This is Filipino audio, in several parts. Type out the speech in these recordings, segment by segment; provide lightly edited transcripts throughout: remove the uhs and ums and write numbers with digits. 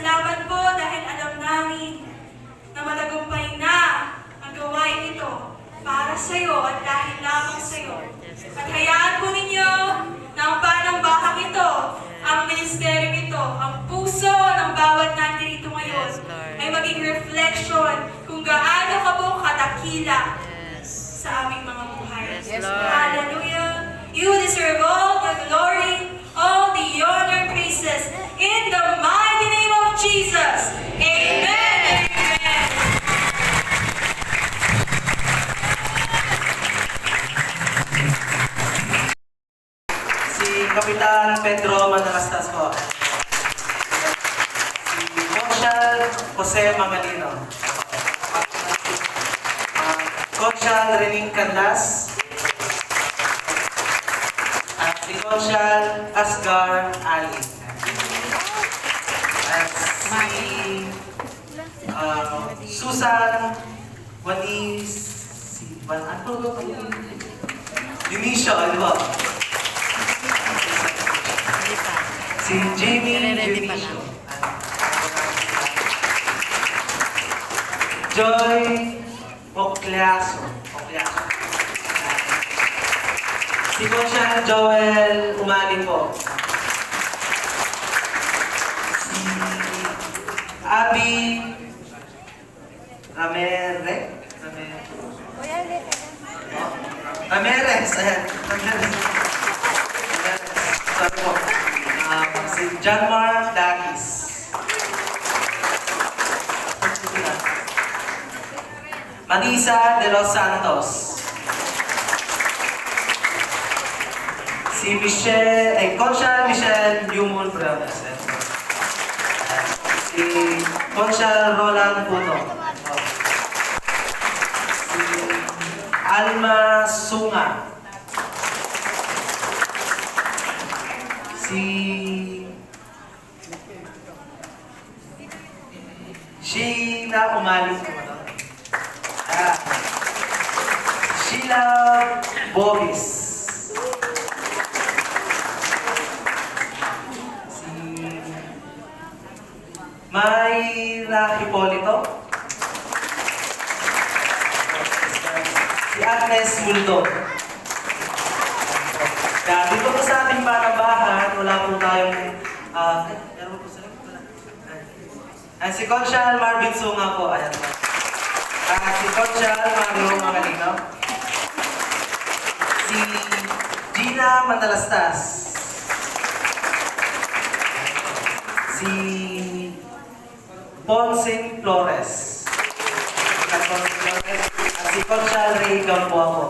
salamat po dahil alam namin na matagumpay na ang gawain ito para sa iyo at dahil lamang sa iyo. At hayaan po ninyo na ang panambahang ito, ang ministeryo ito, ang puso ng bawat nandito ngayon ay maging reflection kung gaano ka po katakila sa aming mga buhay. Hallelujah! You deserve all the glory, all the honor, praises, in the mighty name of Jesus. Amen! Amen! Si Kapitan Pedro Manalastas po. Si Conchal Jose Mangalino. Conchal Rening Candas. At si Conchal Asgar Ali. At si Susan Wanis. Dionisio, ano ba? Si Jamie Dionisio. Joy Ocleaso. Si Conchal Joel Umali po. Si Abby Ramirez. Ayan. Ramirez. Sorry po. Si John Mark Dagis. Manisa de los Santos. Si Conchal Michelle Newman Breves. Si Conchal Roland Puno. Si Alma Sunga. Si Sheila Umali. Sheila Boris. Si Mayra Hipolito. Si Agnes Muldo. Dito po sa ating panambahan, wala po tayong si Conchal Marvin Sunga po. Ayan po. Si Conchal Mario Mangalino. Si Gina Manalastas. Si Ponsing Flores. At si Conchal Ray Gampo ako.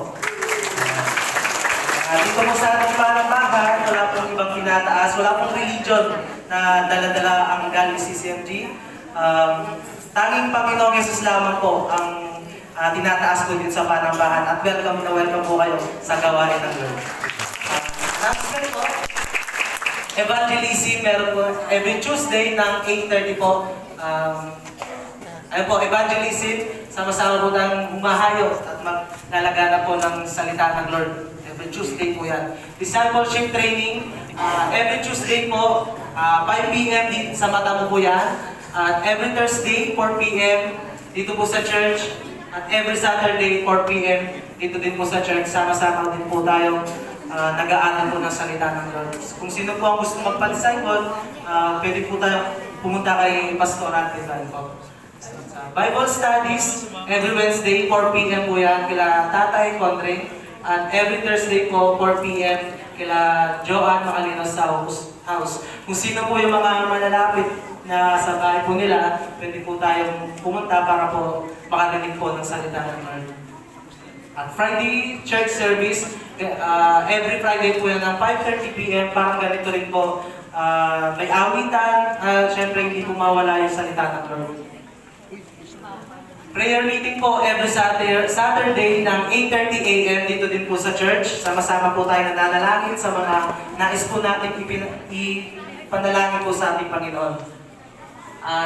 Dito mo sa ating panambahan, wala pong ibang tinataas, wala pong religion na dala-dala ang galing CCMG. Tanging Panginoong Yesus lamang po ang tinataas ko din sa panambahan at welcome na welcome po kayo sa gawain ng Lord. Announcement po, evangelism meron po every Tuesday ng 8:30 po. Ayun po, evangelism, sama-sama po ng humahayo at maglalagana po ng salita ng Lord. Every Tuesday po yan. Discipleship training, every Tuesday po, 5 p.m. sa Matamo po yan. At every Thursday, 4 p.m. dito po sa church. At every Saturday, 4 p.m. dito din po sa church. Sama-sama din po tayo nag-aaral po ng salita ng Lord. Kung sino po ang gusto magpa-disciple, pwede po tayo pumunta kay Pastor Anthony po. Bible studies, every Wednesday, 4 p.m. po yan, kila Tatay Contre. And every Thursday po, 4 p.m. kila Joanne Macalinos sa house. Kung sino po yung mga malalapit na sa bahay po nila, pwede po tayong pumunta para po makarinig po ng salita ng Lord. At Friday church service, every Friday po yan ng 5:30 p.m. Parang ganito rin po, may awitan, syempre hindi po mawala yung salita ng Lord. Prayer meeting po every Saturday ng 8:30 a.m. dito din po sa church. Sama-sama po tayo nananalangin sa mga nais po natin ipanalangin po sa ating Panginoon.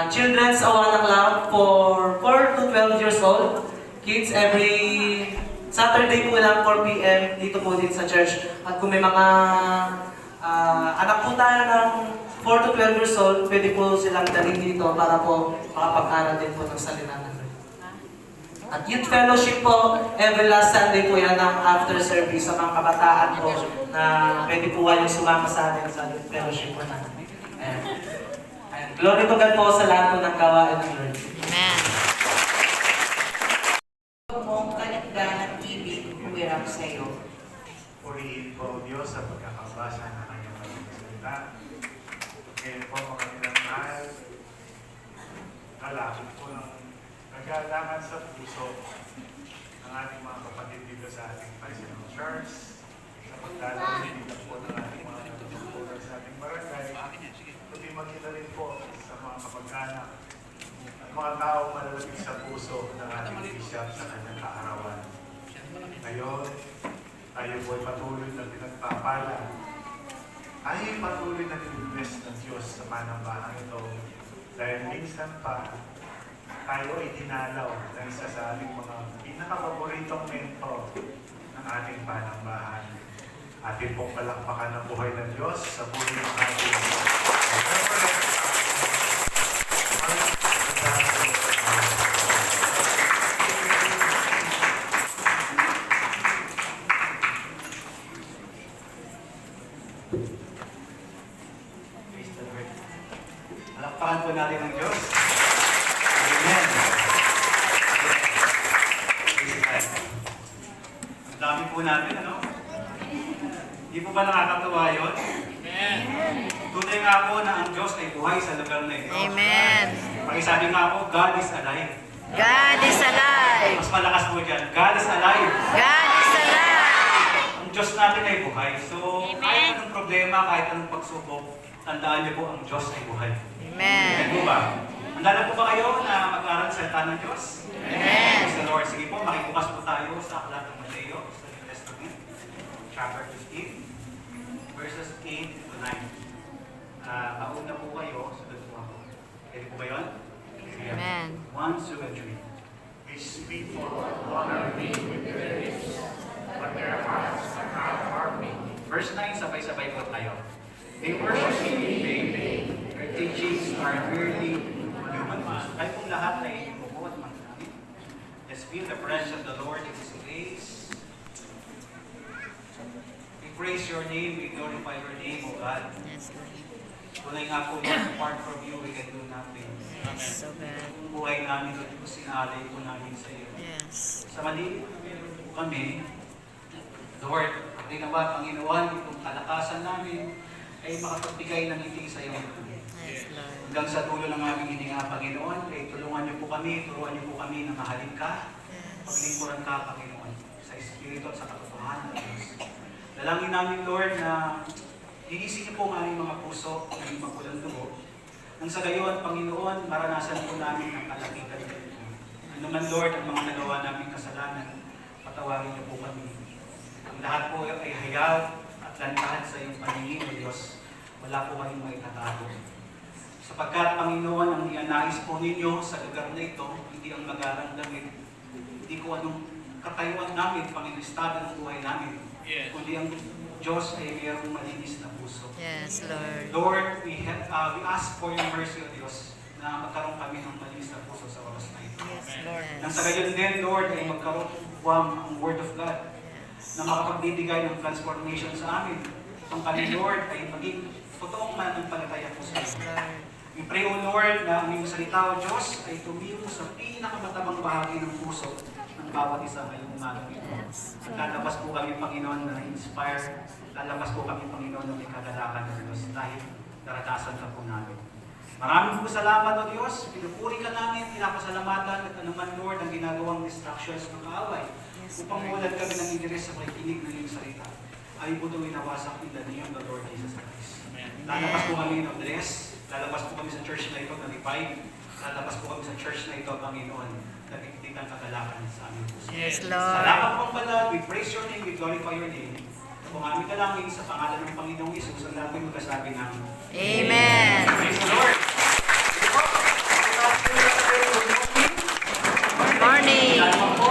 Children's Awan ng Love for 4 to 12 years old. Kids every Saturday po lang 4 p.m. dito po din sa church. At kung may mga anak po tayo ng 4 to 12 years old, pwede po silang dalhin dito para po makapag-aral din po ng salita ng Lord. At youth fellowship po, every last Sunday po yan ang after service sa mga kabataan po na pwede po kayong sumama sa atin sa youth fellowship po natin. And glory to God po sa lahat po ng gawain ng Lord. Amen. Mong kaligda ng ibig humirap sa iyo. Purihin po, Diyos, sa pagkakabasa ng kanyang maraming salita. Ngayon po, mga minamahal, kalapit po ng kagalangan sa puso ng ating mga kapatid dito sa ating Personal Church, sa pagdalawin po ng ating mga natutunan sa ating barangay, kundi magkita rin po sa mga kapag-anak at mga tao malalapit sa puso ng ating bishop sa kanyang kaarawan. Ngayon, tayo po'y patuloy na pinagpapala. Tayo patuloy na pinag-bless ng Diyos sa panambahan ito. Dahil minsan pa, tayo ay dinalaw ng isa sa ating mga pinakapaboritong mentor ng ating panambahan. Ating pong palakpakan ng buhay ng Diyos sa buhay ng ating palakpakan po natin ng Diyos. Amen. Ang dami po natin, ano? Hindi po ba nakakatuwa yun? Amen. Tunay nga po na ang Diyos ay buhay sa lugar na ito. Amen. Pakisabi nga po, God is alive. God is alive. Mas malakas po dyan, God is alive. God is alive. Ang Diyos natin ay buhay. So, kahit anong problema, kahit anong pagsubok, tandaan niyo po ang Diyos ay buhay. Amen. Amen po ba? Handa na po ba kayo na mag-aral sa salita ng Diyos? Amen. Praise the Lord. Sige po, makibukas po tayo sa aklat ng Mateo, sa New Testament, chapter 15, verses 8 to 9. Kauna po kayo, sunod po ako. Pwede po ba yun? Amen. 1, 2, and 3. These people honor me with their lips, but their hearts are far from me. Verse 9, sabay-sabay po tayo. They worship me in vain. Their teachings are merely human wisdom. Kahit kung lahat ay ibubuhat man namin. Let's feel the presence of the Lord in His place. We praise Your name, we glorify Your name, O God. Yes, Lord. Tunay nga po, Lord, apart from You, we can do nothing. Yes, so good. Ang buhay namin, Lord, po sinalay po namin sa iyo. Yes. Sa mali po meron po kami, Lord, hindi na ba, Panginoon, itong kalakasan namin ay makapagbigay ng ngiti sa iyo. Yes, Lord. Hanggang sa dulo ng aming hininga, Panginoon, ay tulungan niyo po kami, turuan niyo po kami na mahalin ka, Yes. paglingkuran ka, Panginoon, sa Espiritu at sa katotohanan ng Diyos. Dalangin namin, Lord, na linisin niyo po ang aming mga puso, ang aming magulang dugo, nang sa gayon, Panginoon, maranasan po namin ang kalapitan niyo. Ano man, Lord, ang mga nagawa namin kasalanan, patawarin niyo po kami. Ang lahat po ay hayag at lantahan sa iyong paningin, O Diyos. Wala po kaming maitatago. Sapagkat, Panginoon, ang ianais po ninyo sa lugar na ito, hindi ang magaramdamin, hindi ko anong katayuan namin, Panginoon, estado ng buhay namin, kundi ang Diyos ay mayroong malinis na puso. Yes, Lord. Lord, we ask for your mercy, O Diyos, na magkaroon kami ng malinis na puso sa oras na ito. Yes, Lord. Nang sa gayon din, Lord, ay magkaroon ang Word of God na makapagbibigay ng transformation sa amin. Ang kami, Lord, ay maging totoong mananampalataya po sa Yes, iyo. Lord. We pray, O Lord, na ang iyong salita, O Diyos, ay tumiyo sa pinakamatabang bahagi ng puso ng bawat isa ngayong umaga ito. Yes. At lalabas po kami, Panginoon, na inspire. Lalabas po kami, Panginoon, na may kagalakan ng Diyos dahil naranasan ka po namin. Maraming po salamat, O Diyos. Pinupuri ka namin, pinapasalamatan at anuman, Lord, ang ginagawang distractions ng kaaway upang mulan kami ng interes sa pakikinig ng iyong salita. Ay po itong inawasak in the name of the Lord Jesus Christ. Lalabas po kami ng bless. Lalabas po kami sa church na ito na revive. Lalabas po kami sa church na ito, Panginoon, na bigtikan kagalakan sa aming puso. Yes, Lord. Salamat po ang banal. We praise your name. We glorify your name. Kung aming dalangin sa pangalan ng Panginoong Isus, ang lahat po'y magkasabi ng Amen. Praise the Lord. Morning. Salamat po.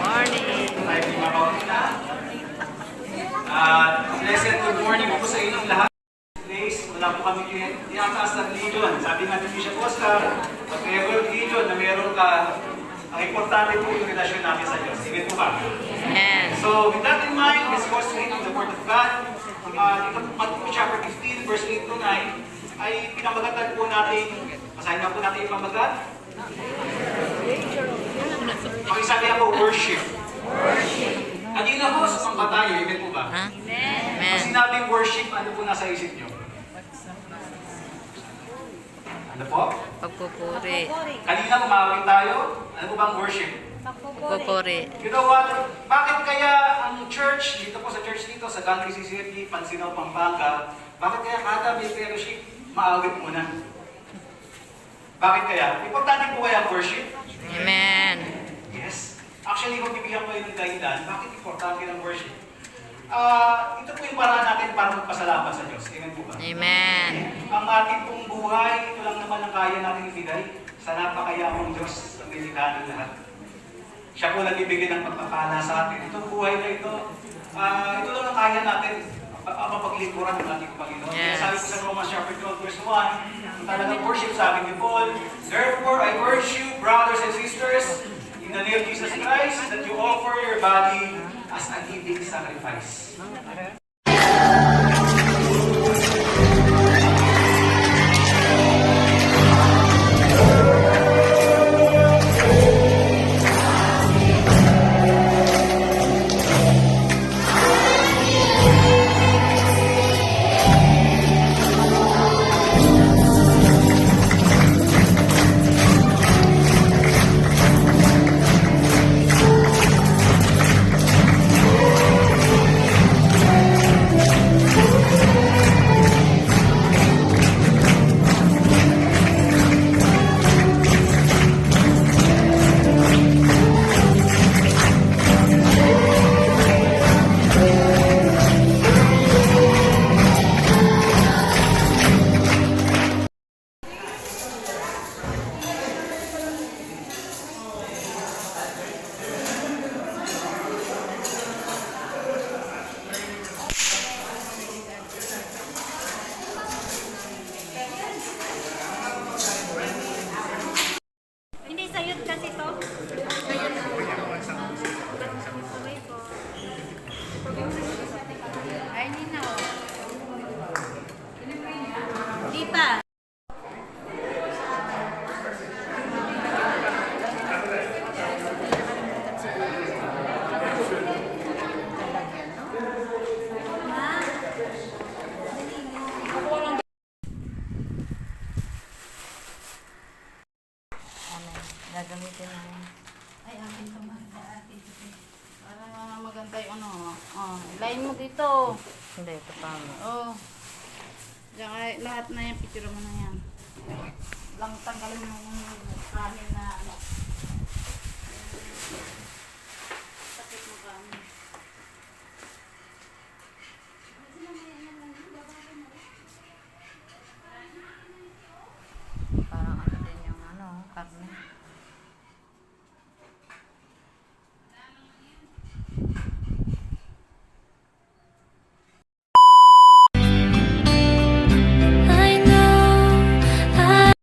Morning. Tayo po mabawin na. Blessed good morning po sa inyong lahat. Please, wala po natin po yung relasyon natin sa Diyos. Amen po ba? Amen. So, with that in mind, let's go straight to the Word of God. Dito po, Matthew chapter 15, verse 8 to 9, ay pinamagatan po natin, basahin na po natin yung pamagat. Pakisabi ako, worship. Kanina po, sumamba tayo, amen po ba? Ha? Pag Amen. sinabing worship, ano po nasa isip nyo? Ano po? Pagpupuri. Kanina kumawin tayo, ano po bang worship? Pagpupuri. You know what? Bakit kaya ang church, dito po sa church dito, sa Country CCFD, Pansinaw, Pampanga, bakit kaya kada may fellowship, maawit muna? Bakit kaya? Importante po kaya ang worship? Amen. Yes. Actually, kung bibigyan ko yung dahilan, bakit importante ng worship? Ito po yung paraan natin para magpasalamat sa Diyos. Amen po ba? Amen. Ang ating pong buhay, ito lang naman ang kaya natin ibigay sa napakayamang Diyos sa may likha ng lahat. Siya po nagbibigay ng pagpapala sa atin. Itong buhay na ito, ito lang ang kaya natin mapaglingkuran ng ating Panginoon. Kaya Yes. sabi ko sa Romans chapter 12 verse 1, kung talagang worship sabi ni Paul, therefore I urge you, brothers and sisters, in the name of Jesus Christ, that you offer your body as a living sacrifice. Hindi sayot kasi to. Sayot. Ay, hindi na. Di pa. Gagamitin namin. Ay, akin to ma. Akin to. Para maganda yung ano. Oh, line mo dito. Hindi, ito pa. Oh. Diyan ay lahat na yan. Picture mo na yan. Lang tanggalin mo yung kanin na ano. Sakit mo kanin. Parang ano din yung ano, karne.